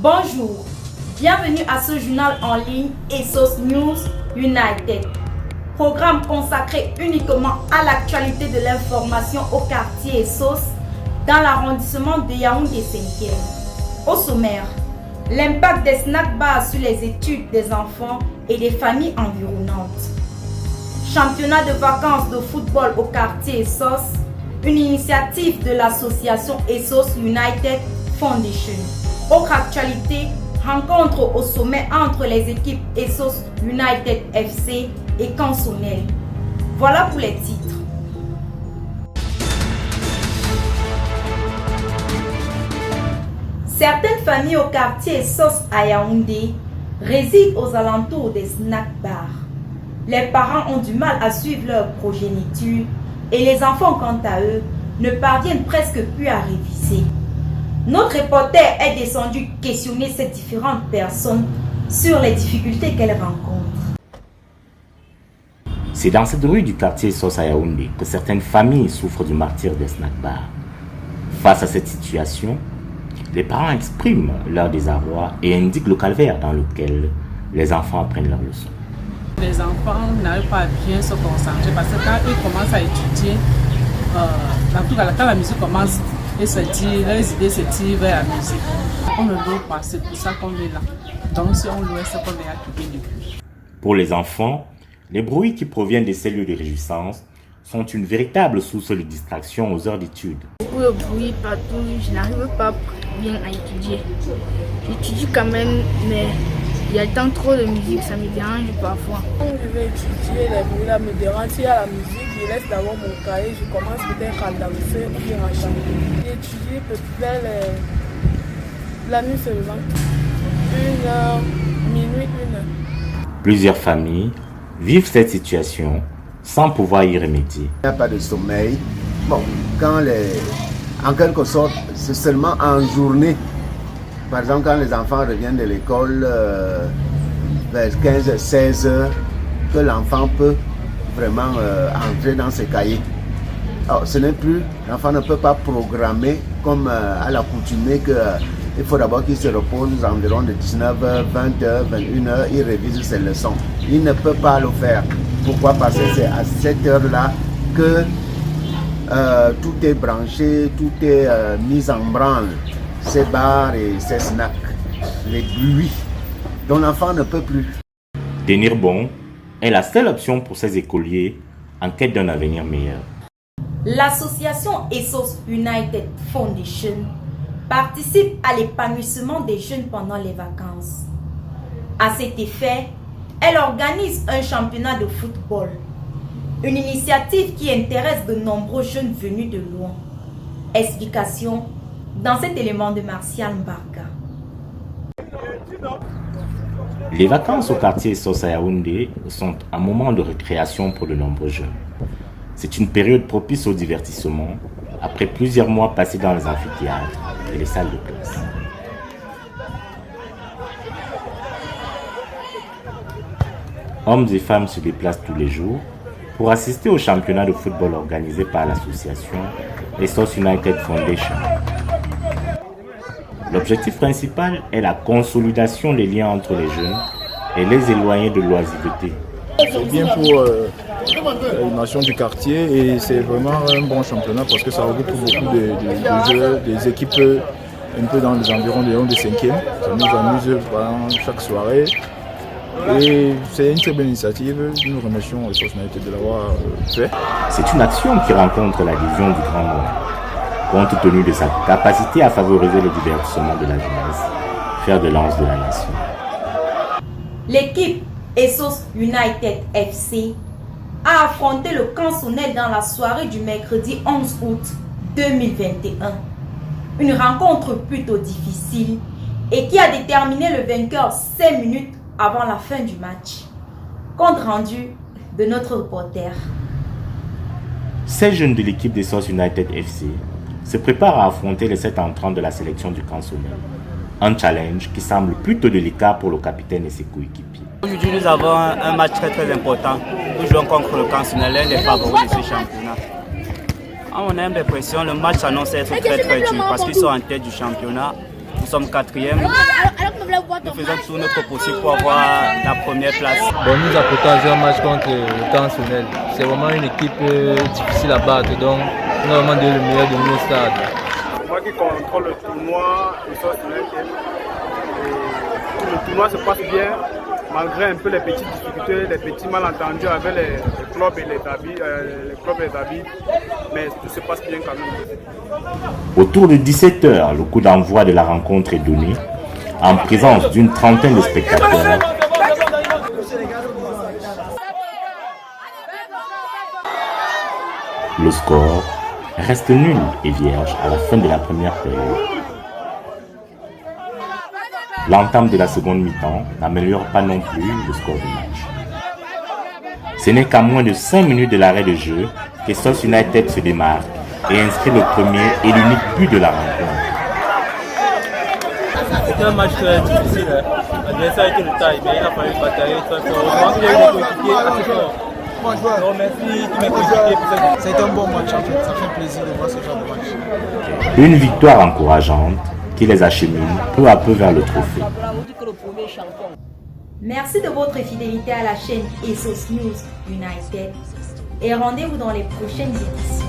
Bonjour, bienvenue à ce journal en ligne ESOS News United. Programme consacré uniquement à l'actualité de l'information au quartier ESOS dans l'arrondissement de Yaoundé 5e. Au sommaire, l'impact des snack bars sur les études des enfants et des familles environnantes. Championnat de vacances de football au quartier ESOS, une initiative de l'association ESOS United Foundation. Autre actualité, rencontre au sommet entre les équipes ESOS United FC et Cansonel. Voilà pour les titres. Certaines familles au quartier ESOS à Yaoundé résident aux alentours des snack bars. Les parents ont du mal à suivre leur progéniture et les enfants, quant à eux, ne parviennent presque plus à réviser. Notre reporter est descendu questionner ces différentes personnes sur les difficultés qu'elles rencontrent. C'est dans cette rue du quartier ESOS à Yaoundé que certaines familles souffrent du martyre des snack bars. Face à cette situation, les parents expriment leur désarroi et indiquent le calvaire dans lequel les enfants apprennent leurs leçons. Les enfants n'arrivent pas à bien se concentrer parce que quand ils commencent à étudier, en tout cas quand la musique commence, les idées se tirent vers la musique. On ne loue pas, c'est pour ça qu'on est là. Donc si on louait, c'est qu'on est occupé depuis. Pour les enfants, les bruits qui proviennent de ces lieux de réjouissance sont une véritable source de distraction aux heures d'études. Beaucoup de bruit partout, je n'arrive pas bien à étudier. J'étudie quand même, mais il y a tant trop de musique, ça me dérange parfois. Quand je vais étudier, les bruits là me dérangent. S'il y a la musique, je laisse d'abord mon cahier, je commence peut-être à danser ou bien à chanter. J'étudie peut-être la nuit seulement. 1h, minuit, 1h. Plusieurs familles vivent cette situation sans pouvoir y remédier. Il n'y a pas de sommeil. Bon, en quelque sorte, c'est seulement en journée. Par exemple, quand les enfants reviennent de l'école vers 15-16 heures, que l'enfant peut vraiment entrer dans ses cahiers. Alors, ce n'est plus, l'enfant ne peut pas programmer comme à l'accoutumée qu'il faut d'abord qu'il se repose aux environs de 19h, 20h, 21h, il révise ses leçons. Il ne peut pas le faire. Pourquoi? Parce que c'est à cette heure-là que tout est branché, tout est mis en branle. Ces bars et ces snacks, les bruits dont l'enfant ne peut plus. Tenir bon est la seule option pour ces écoliers en quête d'un avenir meilleur. L'association ESOS United Foundation participe à l'épanouissement des jeunes pendant les vacances. À cet effet, elle organise un championnat de football, une initiative qui intéresse de nombreux jeunes venus de loin. Explication dans cet élément de Martial Mbarka. Les vacances au quartier ESOS à Yaoundé sont un moment de récréation pour de nombreux jeunes. C'est une période propice au divertissement après plusieurs mois passés dans les amphithéâtres et les salles de classe. Hommes et femmes se déplacent tous les jours pour assister au championnat de football organisé par l'association ESOS United Foundation. L'objectif principal est la consolidation des liens entre les jeunes et les éloigner de l'oisiveté. C'est bien pour l'animation du quartier et c'est vraiment un bon championnat parce que ça regroupe beaucoup de jeux, des équipes un peu dans les environs de Yaoundé 5e. Ça nous amuse pendant chaque soirée et c'est une très bonne initiative. Nous remercions ESOS United de l'avoir fait. C'est une action qui rencontre l'adhésion du grand nombre, compte tenu de sa capacité à favoriser le divertissement de la jeunesse, fer de lance de la nation. L'équipe ESOS United FC a affronté le Cansonel dans la soirée du mercredi 11 août 2021. Une rencontre plutôt difficile et qui a déterminé le vainqueur 5 minutes avant la fin du match. Compte rendu de notre reporter. Ces jeunes de l'équipe d'ESOS United FC se préparent à affronter les 7 entrants de la sélection du Cansonel. Un challenge qui semble plutôt délicat pour le capitaine et ses coéquipiers. Aujourd'hui, nous avons un match très important. Nous jouons contre le Cansonel, l'un des favoris de ce championnat. À mon humble impression, le match s'annonce être très dur parce qu'ils sont en tête du championnat. Nous sommes 4e. Nous faisons tout notre possible pour avoir la première place. Bon, nous apportons un match contre le Cancunel. C'est vraiment une équipe difficile à battre, donc nous avons demandé le meilleur de nos stades. C'est moi qui contrôle le tournoi, le tournoi se passe bien, malgré un peu les petites difficultés, les petits malentendus avec les clubs et les établis, mais tout se passe bien quand même. Autour de 17h, le coup d'envoi de la rencontre est donné, en présence d'une trentaine de spectateurs. Le score reste nul et vierge à la fin de la première période. L'entame de la seconde mi-temps n'améliore pas non plus le score du match. Ce n'est qu'à moins de 5 minutes de l'arrêt de jeu que SOS United se démarque et inscrit le premier et l'unique but de la rencontre. C'était un match très difficile. L'adversaire a été de taille, mais il a fallu batailler très fort. Heureusement qu'il y a eu des coéquipiers assez forts. Donc merci tous mes coéquipiers pour ça. C'est un bon match en fait, ça fait plaisir de voir ce genre de match. Une victoire encourageante qui les achemine peu à peu vers le trophée. Merci de votre fidélité à la chaîne ESOS News United et rendez-vous dans les prochaines éditions.